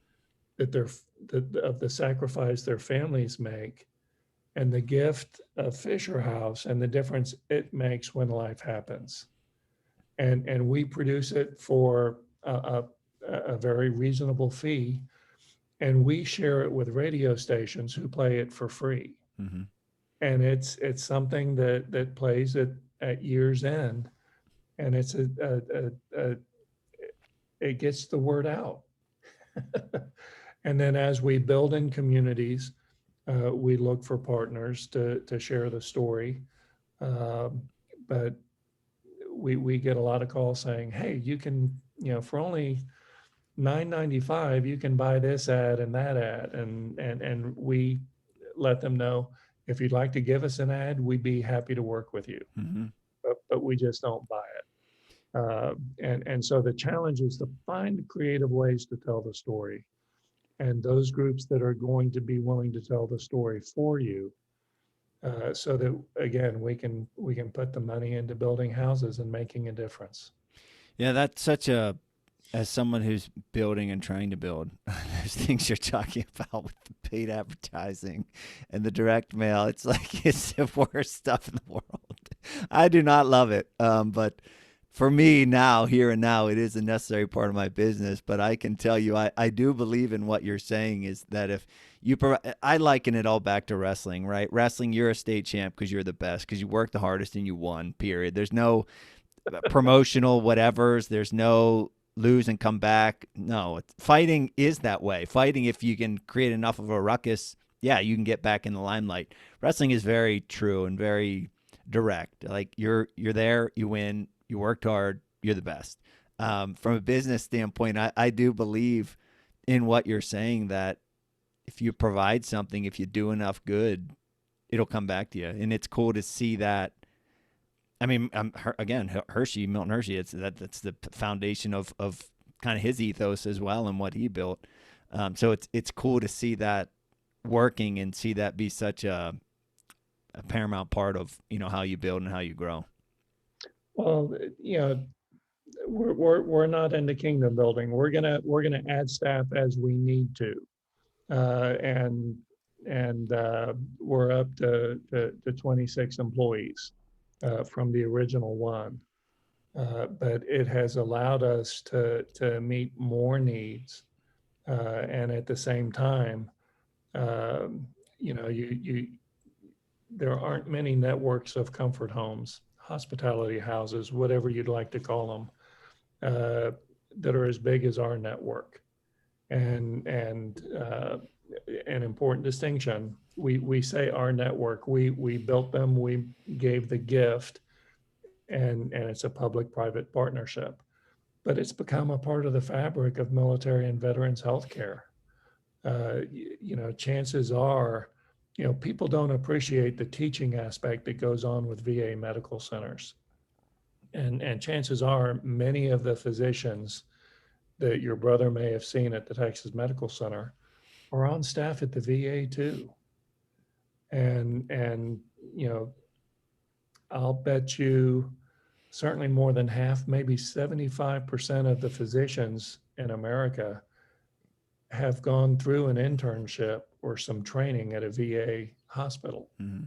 that of the sacrifice their families make, and the gift of Fisher House and the difference it makes when life happens. And we produce it for a very reasonable fee, and we share it with radio stations who play it for free.
Mm-hmm.
And it's something that plays at year's end, and it gets the word out. And then as we build in communities, we look for partners to share the story. Um, but we get a lot of calls saying, "Hey, you can, for only $9.95, you can buy this ad and that ad," and we let them know, if you'd like to give us an ad, we'd be happy to work with you,
Mm-hmm.
but we just don't buy it. And so the challenge is to find creative ways to tell the story, and those groups that are going to be willing to tell the story for you, so that again we can put the money into building houses and making a difference.
Yeah, that's such a, as someone who's building and trying to build, those things you're talking about with the paid advertising and the direct mail, it's like it's the worst stuff in the world. I do not love it. But for me now, here and now, it is a necessary part of my business. But I can tell you, I do believe in what you're saying is that if you provide, I liken it all back to wrestling, right? Wrestling, you're a state champ because you're the best, because you worked the hardest and you won, period. There's no promotional whatevers. There's no lose and come back. No, fighting is that way. Fighting, if you can create enough of a ruckus, yeah, you can get back in the limelight. Wrestling is very true and very direct. Like you're there, you win, you worked hard, you're the best. From a business standpoint, I do believe in what you're saying that if you provide something, if you do enough good, it'll come back to you. And it's cool to see that. I mean, again, Hershey, Milton Hershey, that's the foundation of kind of his ethos as well and what he built. So it's cool to see that working and see that be such a paramount part of how you build and how you grow.
Well, we're not into kingdom building. We're gonna add staff as we need to, and we're up to 26 employees from the original one. But it has allowed us to meet more needs, and at the same time, you there aren't many networks of comfort homes, hospitality houses, whatever you'd like to call them, that are as big as our network. And an important distinction: we say our network. We built them. We gave the gift, and it's a public-private partnership. But it's become a part of the fabric of military and veterans healthcare. Chances are, people don't appreciate the teaching aspect that goes on with VA medical centers. And chances are many of the physicians that your brother may have seen at the Texas Medical Center are on staff at the VA too. And I'll bet you certainly more than half, maybe 75% of the physicians in America have gone through an internship or some training at a VA hospital.
Mm-hmm.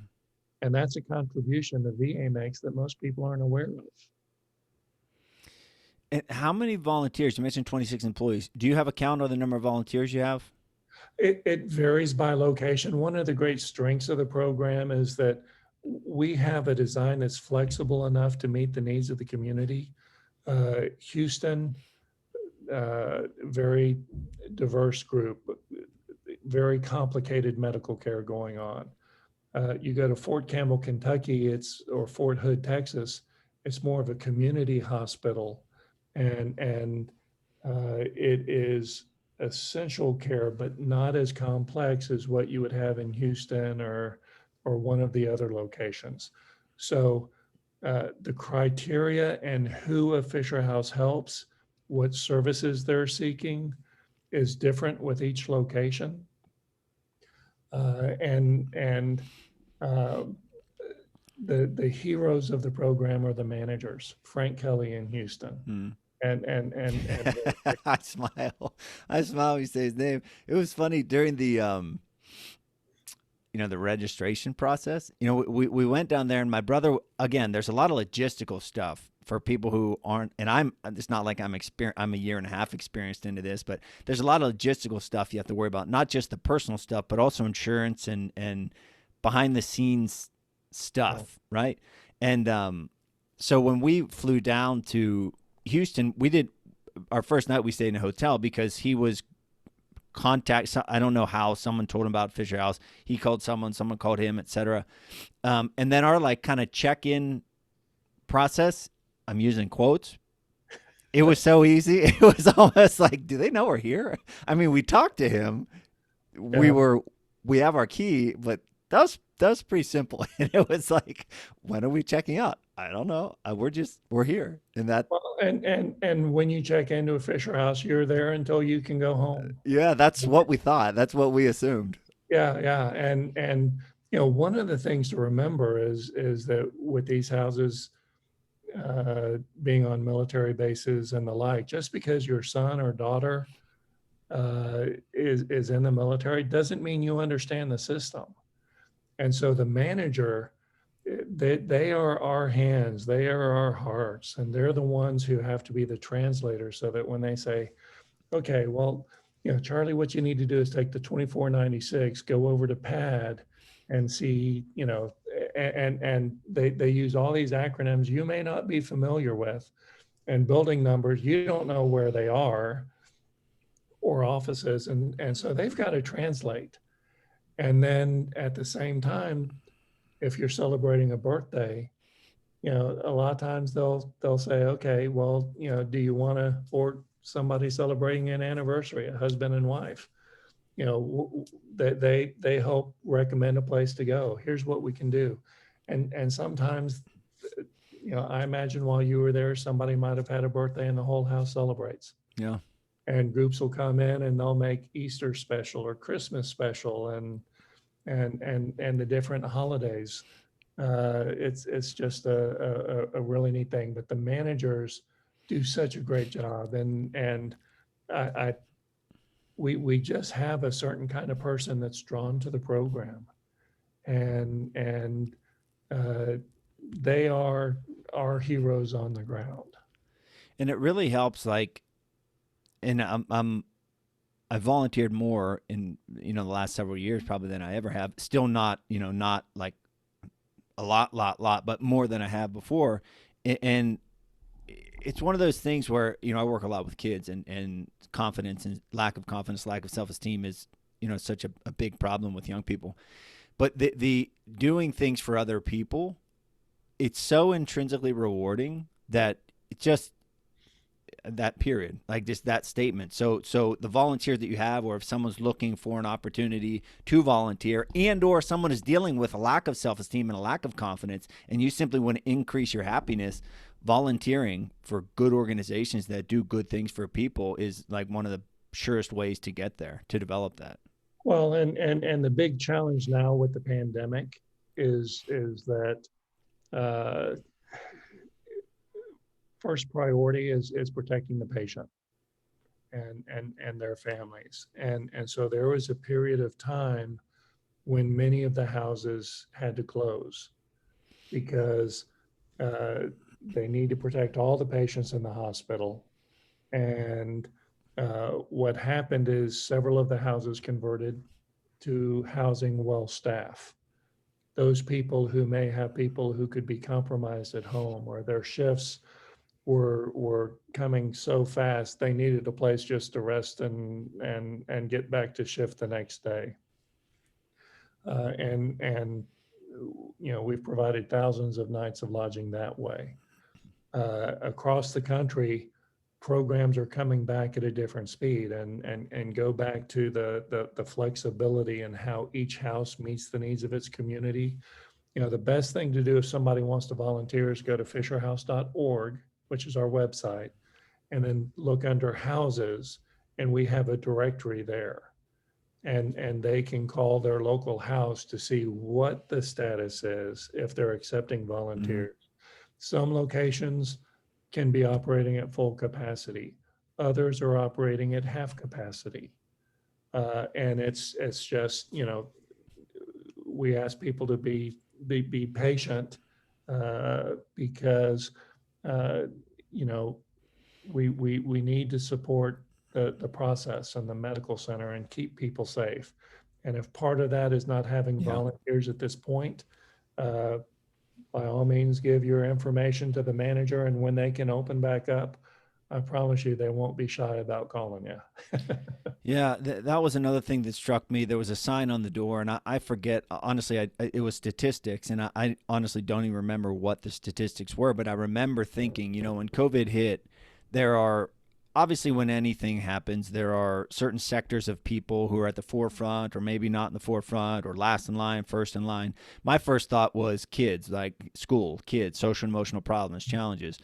And that's a contribution the VA makes that most people aren't aware of.
And how many volunteers? You mentioned 26 employees. Do you have a count of the number of volunteers you have?
It varies by location. One of the great strengths of the program is that we have a design that's flexible enough to meet the needs of the community. Houston, very diverse group, very complicated medical care going on. You go to Fort Campbell, Kentucky, or Fort Hood, Texas, it's more of a community hospital, and it is essential care, but not as complex as what you would have in Houston or one of the other locations. So the criteria and who a Fisher House helps, what services they're seeking, is different with each location. And the heroes of the program are the managers, Frank Kelly in Houston.
Mm.
And
I smile. I smile when you say his name. It was funny during the registration process. We went down there, and my brother, again, there's a lot of logistical stuff for people who aren't, and it's not like I'm a year and a half experienced into this, but there's a lot of logistical stuff you have to worry about, not just the personal stuff, but also insurance and behind the scenes stuff, right? And so when we flew down to Houston, we did our first night, we stayed in a hotel because he was I don't know how, someone told him about Fisher House. He called someone called him, etc. And then our kind of check-in process, I'm using quotes, it was so easy. It was almost like, do they know we're here? I mean, we talked to him.
Yeah.
We have our key, but that was pretty simple. And it was like, when are we checking out? I don't know. We're here. And that,
Well, and when you check into a Fisher House, you're there until you can go home.
yeah, that's what we thought. That's what we assumed.
Yeah, yeah. And one of the things to remember is that with these houses being on military bases and the like, just because your son or daughter is in the military doesn't mean you understand the system. And so the manager, they are our hands, they are our hearts, and they're the ones who have to be the translators, so that when they say, okay, well, Charlie, what you need to do is take the 2496, go over to pad and see, and they use all these acronyms you may not be familiar with, and building numbers you don't know where they are, or offices, and so they've got to translate. And then at the same time, if you're celebrating a birthday, A lot of times they'll say, okay, well, do you want to, or somebody celebrating an anniversary, a husband and wife, they help recommend a place to go. Here's what we can do. And sometimes, I imagine while you were there, somebody might have had a birthday and the whole house celebrates.
Yeah.
And groups will come in and they'll make Easter special or Christmas special and the different holidays. It's just a really neat thing. But the managers do such a great job, and I we just have a certain kind of person that's drawn to the program, and uh, they are our heroes on the ground.
And it really helps, like, and I volunteered more in, the last several years probably than I ever have. Still not, not like a lot, but more than I have before. And it's one of those things where, I work a lot with kids, and confidence and lack of confidence, lack of self-esteem is, such a big problem with young people. But the doing things for other people, it's so intrinsically rewarding that it just, that period, like just that statement. So the volunteer that you have, or if someone's looking for an opportunity to volunteer, and or someone is dealing with a lack of self-esteem and a lack of confidence, and you simply want to increase your happiness, volunteering for good organizations that do good things for people is like one of the surest ways to get there, to develop that.
Well, and the big challenge now with the pandemic is that uh, first priority is protecting the patient and their families. And so there was a period of time when many of the houses had to close because uh, they need to protect all the patients in the hospital. And what happened is several of the houses converted to housing well staff. Those people who may have people who could be compromised at home, or their shifts were coming so fast they needed a place just to rest and get back to shift the next day. And we've provided thousands of nights of lodging that way. Across the country, programs are coming back at a different speed and go back to the flexibility and how each house meets the needs of its community. The best thing to do if somebody wants to volunteer is go to fisherhouse.org, which is our website, and then look under houses, and we have a directory there. And they can call their local house to see what the status is if they're accepting
Mm-hmm.
volunteers. Some locations can be operating at full capacity. Others are operating at half capacity. And it's just, we ask people to be patient because uh, you know we need to support the process and the medical center and keep people safe. And if part of that is not having
Yeah.
volunteers at this point, uh, by all means, give your information to the manager, and when they can open back up, I promise you they won't be shy about calling you.
Yeah, that was another thing that struck me. There was a sign on the door, and I forget, honestly, it was statistics, and I honestly don't even remember what the statistics were, but I remember thinking, when COVID hit, there are, obviously, when anything happens, there are certain sectors of people who are at the forefront, or maybe not in the forefront, or last in line, first in line. My first thought was kids, like school, kids, social and emotional problems, challenges.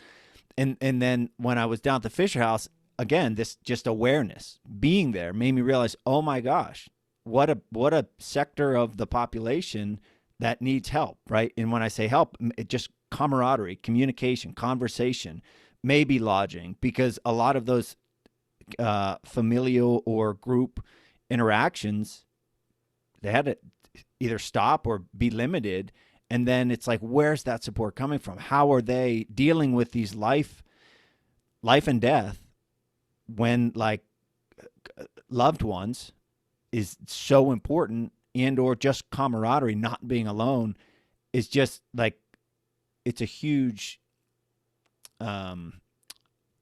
And then when I was down at the Fisher House, again, this just awareness being there made me realize, oh my gosh, what a sector of the population that needs help, right? And when I say help, it just camaraderie, communication, conversation, maybe lodging, because a lot of those familial or group interactions, they had to either stop or be limited. And then it's like, where's that support coming from? How are they dealing with these life and death when, like, loved ones is so important, and or just camaraderie, not being alone, is just like, it's a huge, um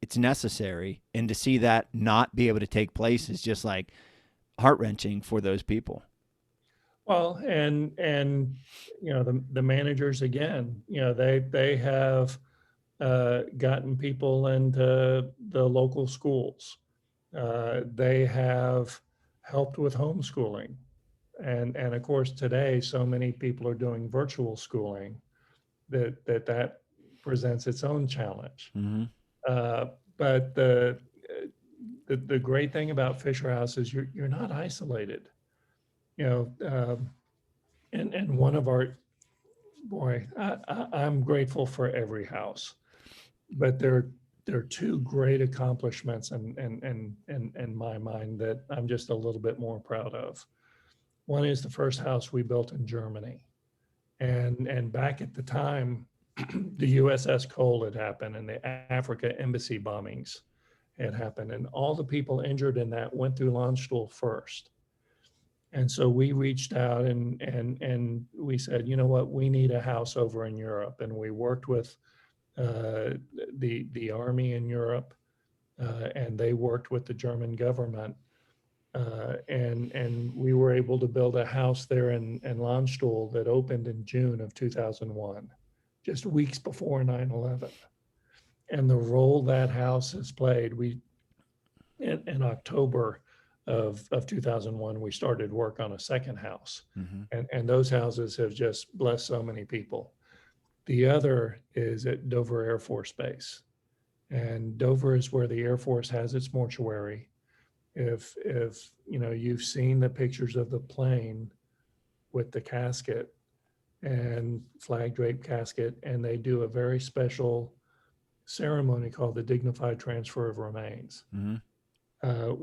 it's necessary, and to see that not be able to take place is just like heart-wrenching for those people.
Well, and the managers again, they have gotten people into the local schools. They have helped with homeschooling, and of course today so many people are doing virtual schooling that presents its own challenge.
Mm-hmm.
Uh, but the great thing about Fisher House is you're not isolated. You know, and one of our boy, I'm grateful for every house, but there are two great accomplishments in my mind that I'm just a little bit more proud of. One is the first house we built in Germany, and back at the time, the USS Cole had happened, and the Africa embassy bombings had happened, and all the people injured in that went through Landstuhl first. And so we reached out and we said, you know what, we need a house over in Europe, and we worked with uh, the army in Europe, and they worked with the German government, and we were able to build a house there in Landstuhl that opened in June of 2001, just weeks before 9/11. And the role that house has played, we in October of 2001, we started work on a second house,
Mm-hmm.
and those houses have just blessed so many people. The other is at Dover Air Force Base, and Dover is where the Air Force has its mortuary. If you've seen the pictures of the plane with the casket and flag draped casket, and they do a very special ceremony called the dignified transfer of remains.
Mm-hmm.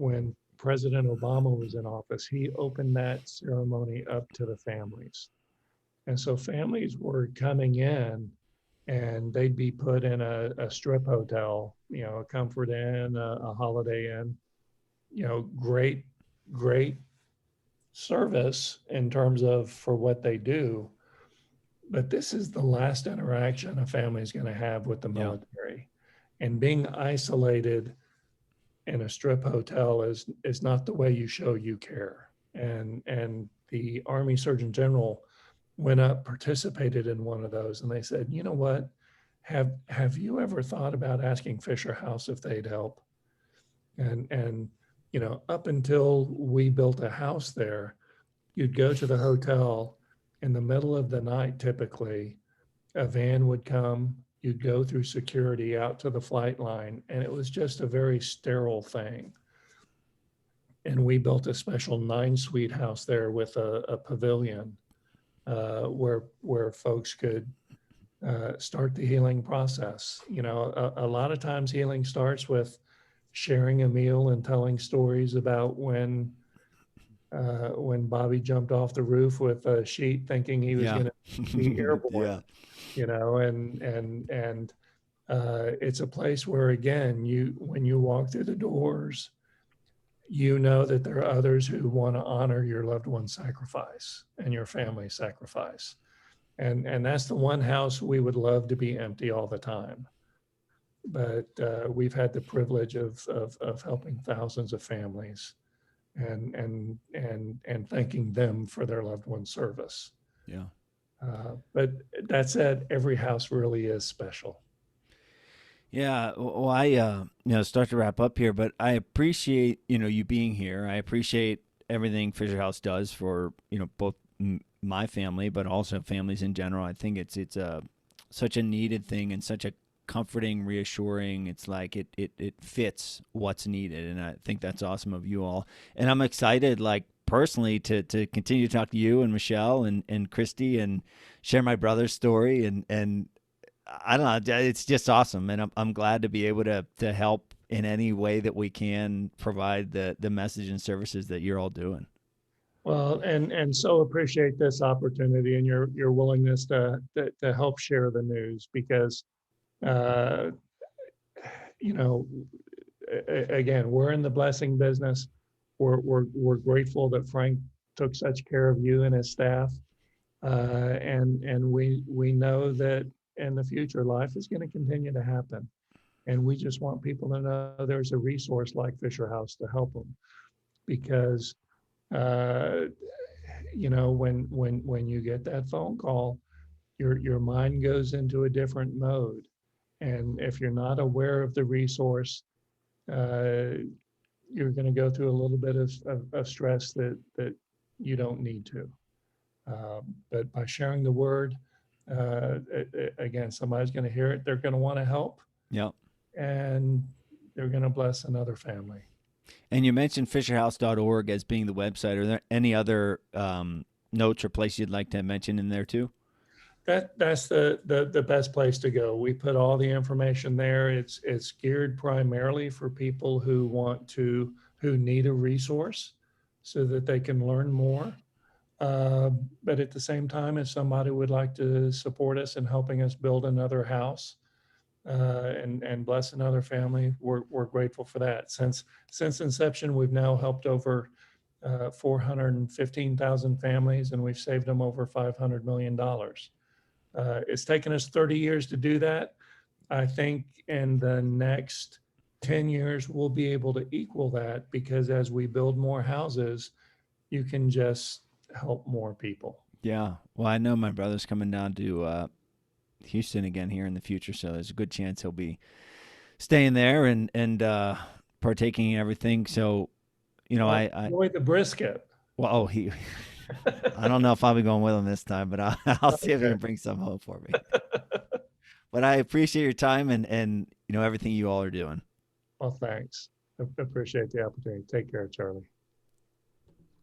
When President Obama was in office, he opened that ceremony up to the families. And so families were coming in and they'd be put in a strip hotel, a Comfort Inn, a Holiday Inn, great, great service in terms of for what they do. But this is the last interaction a family is going to have with the
Yeah.
military. And being isolated in a strip hotel is not the way you show you care. And the Army Surgeon General went up, participated in one of those, and they said, you know what? Have you ever thought about asking Fisher House if they'd help? And up until we built a house there, you'd go to the hotel in the middle of the night, typically, a van would come, you'd go through security out to the flight line, and it was just a very sterile thing. And we built a special 9 suite house there with a pavilion where folks could start the healing process. A lot of times healing starts with sharing a meal and telling stories about when Bobby jumped off the roof with a sheet thinking he was
Yeah.
going to be airborne,
Yeah.
and it's a place where, again, when you walk through the doors, you know that there are others who want to honor your loved one's sacrifice and your family's sacrifice. And that's the one house we would love to be empty all the time. But we've had the privilege of helping thousands of families and thanking them for their loved one's service.
Yeah.
But that said, every house really is special.
Yeah, well, I start to wrap up here, but I appreciate you being here. I appreciate everything Fisher House does for both my family, but also families in general. I think it's such a needed thing and such a comforting, reassuring. It's like it fits what's needed, and I think that's awesome of you all. And I'm excited, like personally, to continue to talk to you and Michelle and Christy and share my brother's story and I don't know. It's just awesome, and I'm glad to be able to help in any way that we can provide the message and services that you're all doing.
Well, and so appreciate this opportunity and your willingness to help share the news because uh, you know again, we're in the blessing business. We're grateful that Frank took such care of you and his staff, and we know that in the future life is going to continue to happen, and we just want people to know there's a resource like Fisher House to help them because uh, when you get that phone call, your mind goes into a different mode. And if you're not aware of the resource, uh, you're going to go through a little bit of stress that you don't need to. But by sharing the word, again, somebody's going to hear it. They're going to want to help,
Yep.
and they're going to bless another family.
And you mentioned fisherhouse.org as being the website. Are there any other notes or place you'd like to mention in there too?
That's the best place to go. We put all the information there. It's geared primarily for people who need a resource so that they can learn more. But at the same time, if somebody would like to support us in helping us build another house, and bless another family, we're grateful for that. Since inception, we've now helped over 415,000 families, and we've saved them over $500 million. It's taken us 30 years to do that. I think in the next 10 years, we'll be able to equal that, because as we build more houses, you can just help more people.
Yeah. Well, I know my brother's coming down to Houston again here in the future, so there's a good chance he'll be staying there and partaking in everything. So,
Well,
I
enjoy the brisket.
well, oh, he, I don't know if I'll be going with him this time, but I'll see if he
Okay.
can bring some home for me. But I appreciate your time and everything you all are doing.
Well, thanks. I appreciate the opportunity. Take care, Charlie.